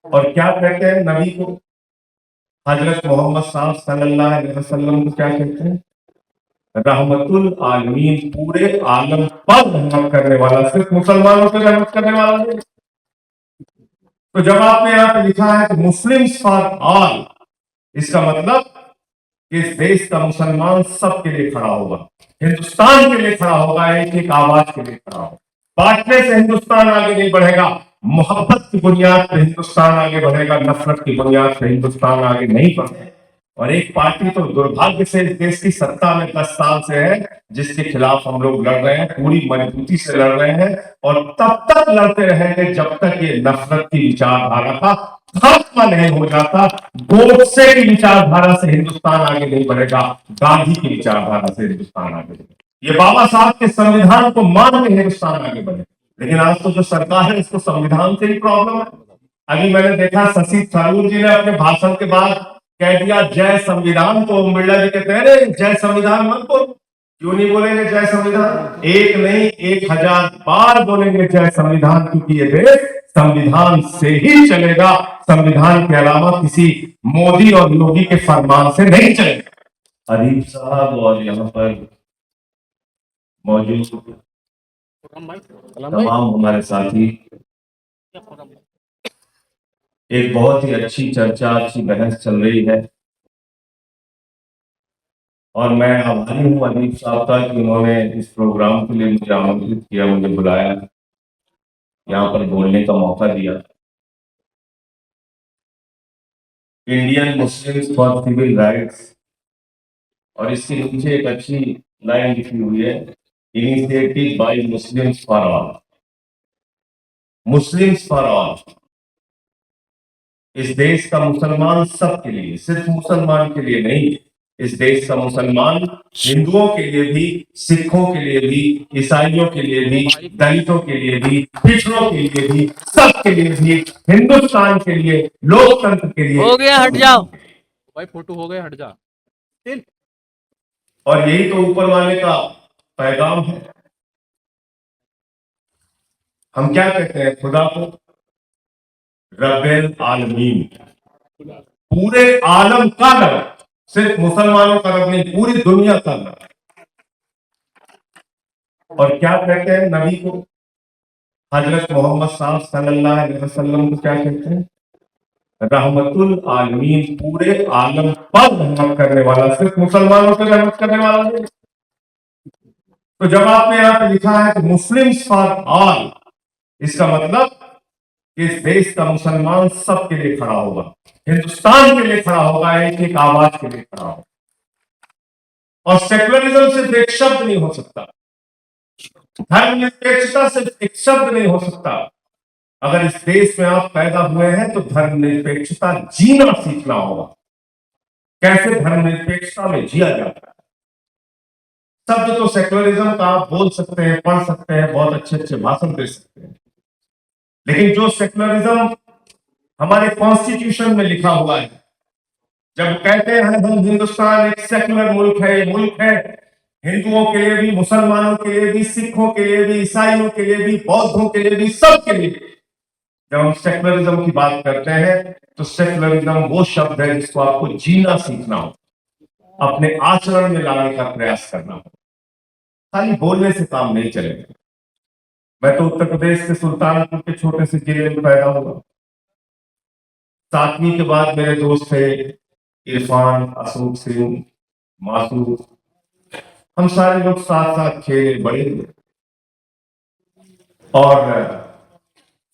और क्या कहते हैं नबी को, हजरत मोहम्मद साहब सल्लल्लाहु अलैहि वसल्लम को क्या कहते हैं? रहमतुल आलमीन, पूरे आलम पर रहमत करने वाला, सिर्फ मुसलमानों पे रहमत करने वाला नहीं। तो जब आपने यहाँ पे लिखा है कि मुस्लिम्स फॉर ऑल, इसका मतलब इस देश का मुसलमान सबके लिए खड़ा होगा, हिंदुस्तान के लिए खड़ा होगा, एक एक आवाज के लिए खड़ा होगा। बांटने से हिंदुस्तान आगे नहीं बढ़ेगा, मोहब्बत की बुनियाद पर हिंदुस्तान आगे बढ़ेगा, नफरत की बुनियाद पर हिंदुस्तान आगे नहीं बढ़ेगा। और एक पार्टी तो दुर्भाग्य से इस देश की सत्ता में 10 साल से है, जिसके खिलाफ हम लोग लड़ रहे हैं, पूरी मजबूती से लड़ रहे हैं, और तब तक लड़ते रहेंगे जब तक ये नफरत की विचारधारा का खात्मा नहीं हो जाता। गोडसे की विचारधारा से हिंदुस्तान आगे नहीं बढ़ेगा, गांधी की विचारधारा से हिंदुस्तान आगे बढ़ेगा। ये बाबा साहब के संविधान को मान के हिंदुस्तान आगे बढ़ेगा। लेकिन आज तो जो सरकार है, इसको संविधान से ही प्रॉब्लम है। अभी मैंने देखा शशि थरूर जी ने अपने भाषण के बाद कह दिया जय संविधान, तो बिरला जी कहते हैं जय संविधान मत बोलो। क्यों नहीं बोलेंगे जय संविधान? एक नहीं 1000 बार बोलेंगे जय संविधान, क्योंकि ये देश संविधान से ही चलेगा, संविधान के अलावा किसी मोदी और योगी के फरमान से नहीं चलेगा। अरीफ साहब और यहाँ पर मौजूद तमाम हमारे साथी, एक बहुत ही अच्छी चर्चा, अच्छी बहस चल रही है, और मैं आभारी हूँ अदीब साहब का कि उन्होंने इस प्रोग्राम के लिए मुझे आमंत्रित किया, मुझे बुलाया, यहाँ पर बोलने का मौका दिया। Indian Muslims for civil rights, और इसके नीचे एक अच्छी लाइन लिखी हुई है, initiative by Muslims for all. Muslims for all, इस देश का मुसलमान सबके लिए, सिर्फ मुसलमान के लिए नहीं, इस देश का मुसलमान हिंदुओं के लिए भी, सिखों के लिए भी, ईसाइयों के लिए भी, दलितों के लिए भी, पिछड़ों के लिए भी, सबके लिए भी, हिंदुस्तान के लिए, लोकतंत्र के लिए। हो गया, हट जाओ भाई, फोटो हो गया, हट जा। और यही तो ऊपर वाले का पैगाम है। हम क्या कहते हैं खुदा को? रब्बिल आलमीन, पूरे आलम का रब, सिर्फ मुसलमानों का रब नहीं, पूरी दुनिया का रब। और क्या कहते हैं नबी को, हजरत मोहम्मद साहब सल्लल्लाहु अलैहि वसल्लम को क्या कहते हैं? रहमतुल आलमीन, पूरे आलम पर रहमत करने वाला, सिर्फ मुसलमानों पर रहमत करने वाला नहीं। तो जब आपने यहाँ पे लिखा है कि मुस्लिम्स फॉर ऑल, इसका मतलब इस देश का मुसलमान सबके लिए खड़ा होगा, हिंदुस्तान के लिए खड़ा होगा, एक एक आवाज के लिए खड़ा होगा। और सेकुलरिज्म सिर्फ एक शब्द नहीं हो सकता, धर्मनिरपेक्षता सिर्फ एक शब्द नहीं हो सकता। अगर इस देश में आप पैदा हुए हैं तो धर्मनिरपेक्षता जीना सीखना होगा। कैसे धर्मनिरपेक्षता में जिया जाता है? शब्द तो सेकुलरिज्म का आप बोल सकते हैं, पढ़ सकते हैं, बहुत अच्छे अच्छे भाषण दे सकते हैं, लेकिन जो सेकुलरिज्म हमारे कॉन्स्टिट्यूशन में लिखा हुआ है, जब कहते हैं हम हिंदुस्तान एक सेकुलर मुल्क है, ये मुल्क है हिंदुओं के लिए भी, मुसलमानों के लिए भी, सिखों के लिए भी, ईसाइयों के लिए भी, बौद्धों के लिए भी, सबके लिए। जब हम सेकुलरिज्म की बात करते हैं तो सेकुलरिज्म वो शब्द है जिसको आपको जीना सीखना हो, अपने आचरण में लाने का प्रयास करना हो। खाली बोलने से काम नहीं चलेगा। मैं तो उत्तर प्रदेश के सुल्तानपुर के छोटे से जिले में पैदा हुआ। 7वीं के बाद मेरे दोस्त थे इरफान, अशोक सिंह, मासूद, हम सारे लोग साथ साथ खेले बड़े हुए। और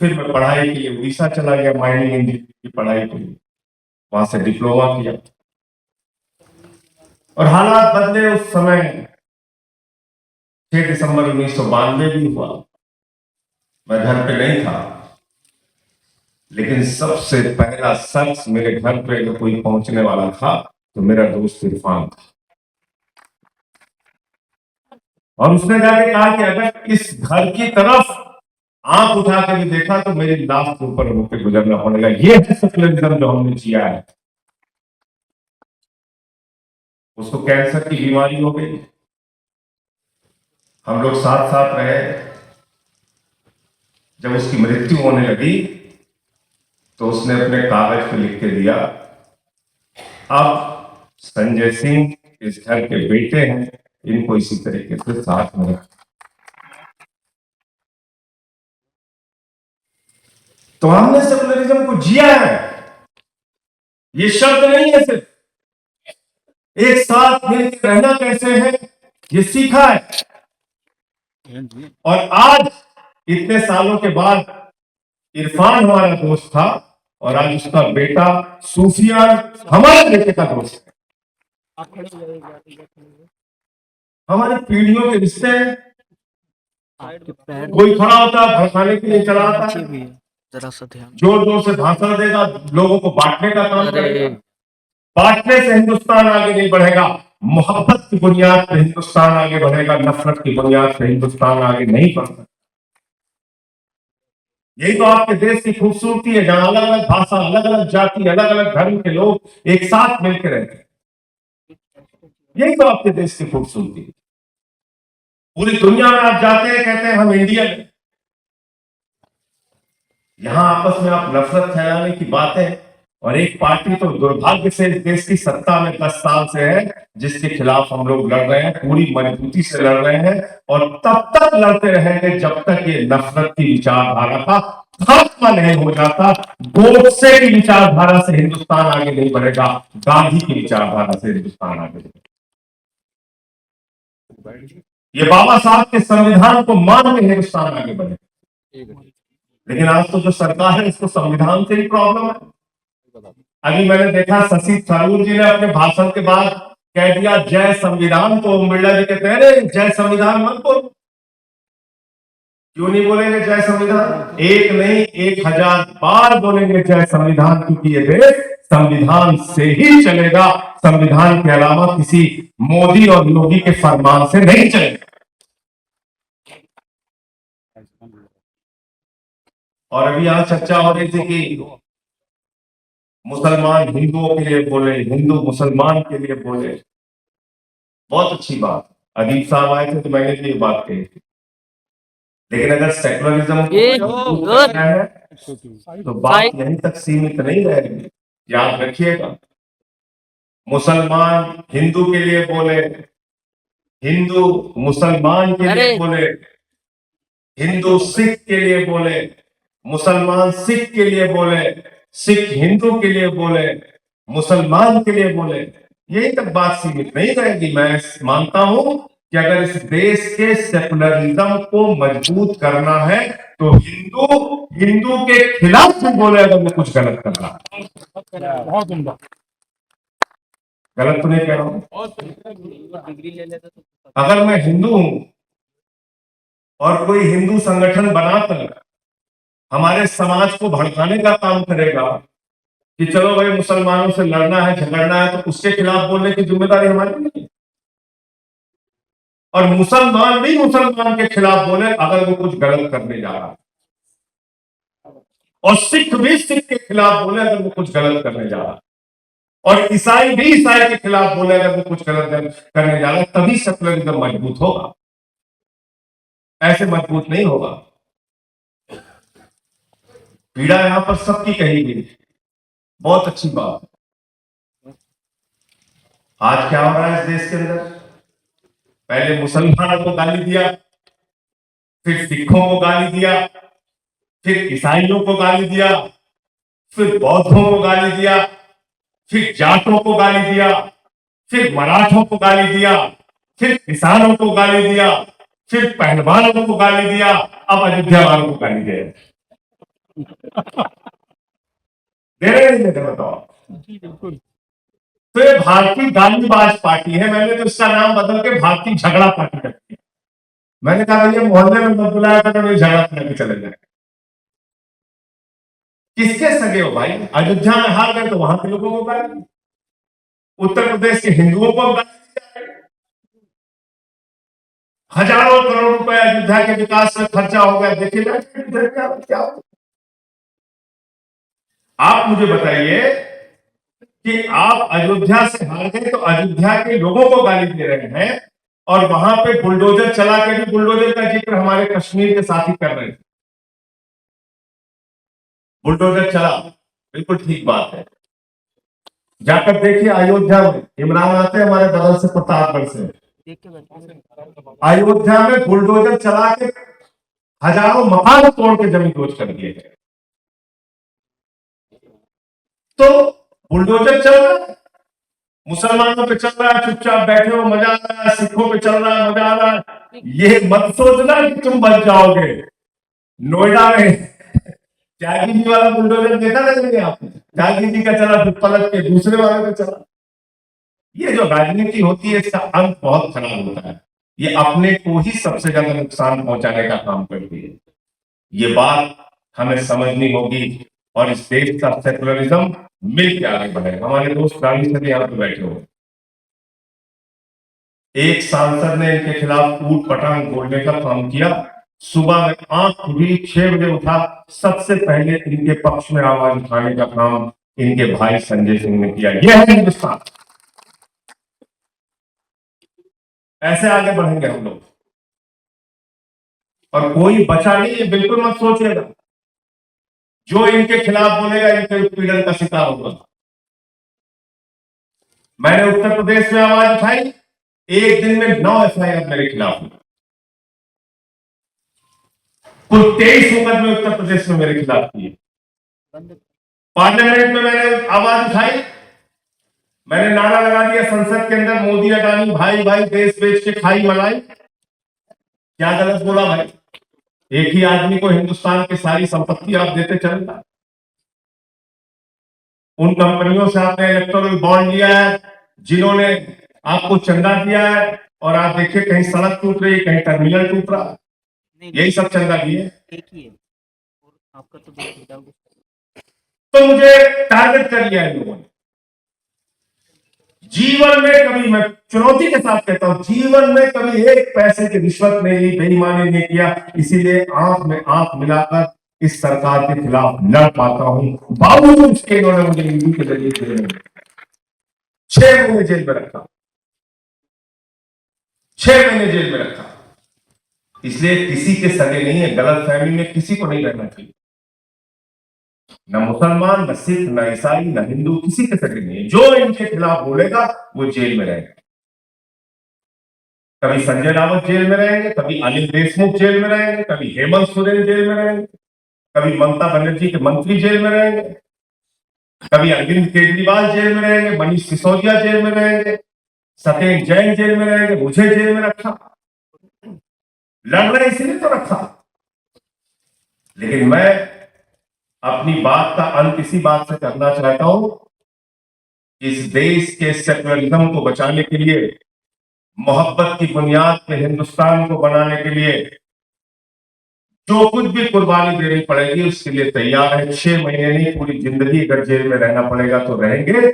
फिर मैं पढ़ाई के लिए उड़ीसा चला गया, माइनिंग इंजीनियरिंग की पढ़ाई के लिए, वहां से डिप्लोमा किया। और हालात बदले उस समय, 6 दिसंबर 1992 भी हुआ, मैं घर पे नहीं था, लेकिन सबसे पहला शख्स मेरे घर पे अगर कोई पहुंचने वाला था तो मेरा दोस्त इरफान था। और उसने जाके कहा कि अगर इस घर की तरफ आंख उठा के भी देखा तो मेरी लाश के ऊपर होकर गुजरना पड़ेगा। ये है सेकुलरिज्म जो हमने जिया है। उसको कैंसर की बीमारी हो गई, हम लोग साथ साथ रहे। जब उसकी मृत्यु होने लगी तो उसने अपने कागज पे लिख के दिया, अब संजय सिंह इस घर के बेटे हैं, इनको इसी तरीके से साथ में रखें। तो हमने सेकुलरिज्म को जिया है, ये शब्द नहीं है, सिर्फ एक साथ मिलकर रहना कैसे है ये सीखा है। और आज इतने सालों के बाद इरफान हमारा दोस्त था और आज उसका बेटा सूफियान हमारे बेटे का दोस्त है। हमारी पीढ़ियों के रिश्ते हैं। कोई खड़ा होता है भड़काने के लिए चला आता है, जरा सा ध्यान। जोर जोर से भाषण देगा, लोगों को बांटने का काम करेगा। बांटने से हिंदुस्तान आगे नहीं बढ़ेगा, मोहब्बत की बुनियाद पर हिंदुस्तान आगे बढ़ेगा, नफरत की बुनियाद पर हिंदुस्तान आगे नहीं बढ़ता। यही तो आपके देश की खूबसूरती है, जहां अलग अलग भाषा, अलग अलग जाति, अलग अलग धर्म के लोग एक साथ मिलकर रहते हैं। यही तो आपके देश की खूबसूरती है। पूरी दुनिया में आप जाते हैं, कहते हैं हम इंडियन हैं, यहां आपस में आप नफरत फैलाने की बातें। और एक पार्टी तो दुर्भाग्य से इस देश की सत्ता में 10 साल से है, जिसके खिलाफ हम लोग लड़ रहे हैं, पूरी मजबूती से लड़ रहे हैं, और तब तक लड़ते रहेंगे जब तक ये नफरत की विचारधारा का खात्मा नहीं हो जाता। गोडसे की विचारधारा से हिंदुस्तान आगे नहीं बढ़ेगा, गांधी की विचारधारा से हिंदुस्तान आगे बढ़ेगा। ये बाबा साहब के संविधान को मान के हिंदुस्तान आगे बढ़ेगा। लेकिन आज तो जो सरकार है, इसको संविधान से ही प्रॉब्लम है। अभी मैंने देखा शशि थरूर जी ने अपने भाषण के बाद कह दिया जय संविधान, तो ओम बिरला जी कहते हैं जय संविधान मत बोलो। क्यों नहीं बोलेंगे जय संविधान? एक नहीं 1000 बार बोलेंगे जय संविधान, क्योंकि ये देश संविधान से ही चलेगा। संविधान के अलावा किसी मोदी और योगी के फरमान से नहीं चलेगा। और अभी यहां चर्चा हो रही थी कि मुसलमान हिंदुओं के लिए बोले, हिंदू मुसलमान के लिए बोले। बहुत अच्छी बात। अदीब साहब आए थे तो मैंने भी ये बात कही थी। लेकिन अगर सेकुलरिज्म को करना है तो बात यहीं तक सीमित नहीं रहेगी। याद रखिएगा, मुसलमान हिंदू के लिए बोले, हिंदू मुसलमान के लिए बोले, हिंदू सिख के लिए बोले, मुसलमान सिख के लिए बोले, सिख हिंदू के लिए बोले, मुसलमान के लिए बोले, यही तक बात सीमित नहीं रहेगी। मैं मानता हूं कि अगर इस देश के सेकुलरिज्म को मजबूत करना है तो हिंदू हिंदू के खिलाफ भी बोले अगर वो कुछ गलत कर रहा है। बहुत उम्दा, गलत तो नहीं कह रहा हूं। अगर मैं हिंदू हूं और कोई हिंदू संगठन बनाकर हमारे समाज को भड़काने का काम करेगा कि चलो भाई मुसलमानों से लड़ना है, झगड़ना है, तो उसके खिलाफ बोलने की जिम्मेदारी हमारी नहीं है। और मुसलमान भी मुसलमान के खिलाफ बोले अगर वो कुछ गलत करने जा रहा है, और सिख भी सिख के खिलाफ बोले अगर वो कुछ गलत करने जा रहा है, और ईसाई भी ईसाई के खिलाफ बोले अगर वो कुछ गलत करने जा रहा है, तभी सेकुलरिज्म मजबूत होगा। ऐसे मजबूत नहीं होगा। पीड़ा यहां पर सबकी कही गई, बहुत अच्छी बात। आज क्या हो रहा है इस देश के अंदर? पहले मुसलमानों को गाली दिया, फिर सिखों को गाली दिया, फिर ईसाइयों को गाली दिया, फिर बौद्धों को गाली दिया, फिर जाटों को गाली दिया, फिर मराठों को गाली दिया, फिर किसानों को गाली दिया, फिर पहलवानों को गाली दिया, अब अयोध्या वालों को गाली दे रहे नहीं देते? बताओ। तो ये भारतीय गालीबाज पार्टी है। मैंने तो इसका नाम बदल के भारतीय झगड़ा पार्टी रख दिया। मैंने कहा भैया मोहल्ले में मत बुलाया था, तो झगड़ा करके चले जाए। किसके सगे हो भाई? अयोध्या में हार गए तो वहां के लोगों को गाली, उत्तर प्रदेश के हिंदुओं को गाली, हजारों करोड़ रुपए अयोध्या के विकास में खर्चा हो गया। देखिए क्या। आप मुझे बताइए कि आप अयोध्या से हार गए तो अयोध्या के लोगों को गाली दे रहे हैं, और वहां पे बुलडोजर चला के भी बुलडोजर का जिक्र हमारे कश्मीर के साथी कर रहे थे। बुलडोजर चला, बिल्कुल ठीक बात है। जाकर देखिए अयोध्या में, इमरान आते हैं हमारे बगल से प्रतापगढ़ से, अयोध्या में बुलडोजर चला के हजारों मकान तोड़ के जमींदोज कर दिए गए। तो बुलडोजर चल रहा है, मुसलमानों पे चल रहा है, चुपचाप बैठे हो मजा आ रहा है, सिखों पे चल रहा है मजा आ रहा है। ये मत सोचना कि तुम बच जाओगे। नोएडा में त्यागी जी वाला बुलडोजर देखा रहेंगे आपने, त्यागी जी का चला फिर पलट के दूसरे वाले पे चला। ये जो राजनीति होती है इसका अंत बहुत खराब होता है, ये अपने को ही सबसे ज्यादा नुकसान पहुंचाने का काम करती है। ये बात हमें समझनी होगी और इस देश का सेकुलरिज्म मिल के आगे बढ़े। हमारे दोस्त रानी सर यहाँ पे बैठे हुए, एक सांसद ने इनके खिलाफ ऊट पटांग बोलने का काम किया। सुबह में आंख खुली 6 बजे उठा, सबसे पहले इनके पक्ष में आवाज उठाने का काम इनके भाई संजय सिंह ने किया। यह है हिंदुस्तान, ऐसे आगे बढ़ेंगे हम लोग। और कोई बचा नहीं, ये बिल्कुल मत सोचिएगा, जो इनके खिलाफ बोलेगा इनके उत्पीड़न का शिकार होगा। मैंने उत्तर प्रदेश में आवाज उठाई, एक दिन में 9 एफआईआर मेरे खिलाफ हुई। कुल 23 मुकदमे उत्तर प्रदेश में मेरे खिलाफ किए। पार्लियामेंट में मैंने आवाज उठाई, मैंने नारा लगा दिया संसद के अंदर, मोदी अडानी भाई भाई, देश बेच के खाई मलाई। क्या गलत बोला भाई? एक ही आदमी को हिंदुस्तान की सारी संपत्ति आप देते चलेगा? उन कंपनियों से आपने इलेक्टोरल बॉन्ड लिया है जिन्होंने आपको चंदा दिया है, और आप देखिए कहीं सड़क टूट रही है, कहीं टर्मिनल टूट रहा है, यही सब चंदा दिए। एक ही है और आपका तो दूसरा। तो मुझे टारगेट कर लिया इन लोगों ने। जीवन में कभी, मैं चुनौती के साथ कहता हूं, जीवन में कभी एक पैसे की रिश्वत नहीं ली, बेईमानी नहीं किया, इसीलिए आंख में आंख मिलाकर इस सरकार के खिलाफ लड़ पाता हूं। बावजूद उसके इन्होंने मुझे ईडी के जरिए जेल में 6 महीने जेल में रखा, 6 महीने जेल में रखा। इसलिए किसी के सगे नहीं है, गलत फहमी में किसी को नहीं रहना चाहिए। न मुसलमान, न सिख, न ईसाई, न हिंदू, किसी के सगे नहीं है। जो इनके खिलाफ बोलेगा वो जेल में रहेगा। कभी संजय रावत जेल में रहेंगे, कभी अनिल देशमुख जेल में रहेंगे, कभी हेमंत सोरेन जेल में रहेंगे, कभी ममता बनर्जी के मंत्री जेल में रहेंगे, कभी अरविंद केजरीवाल जेल में रहेंगे, मनीष सिसोदिया जेल में रहेंगे, सत्येंद्र जैन जेल में रहेंगे। मुझे जेल में रखा, लड़ रहे इसलिए तो रखा। लेकिन मैं अपनी बात का अंत इसी बात से करना चाहता हूं, इस देश के सेकुलरिज्म को बचाने के लिए, मोहब्बत की बुनियाद पे हिंदुस्तान को बनाने के लिए जो कुछ भी कुर्बानी देनी पड़ेगी उसके लिए तैयार है। 6 महीने नहीं, पूरी जिंदगी अगर जेल में रहना पड़ेगा तो रहेंगे।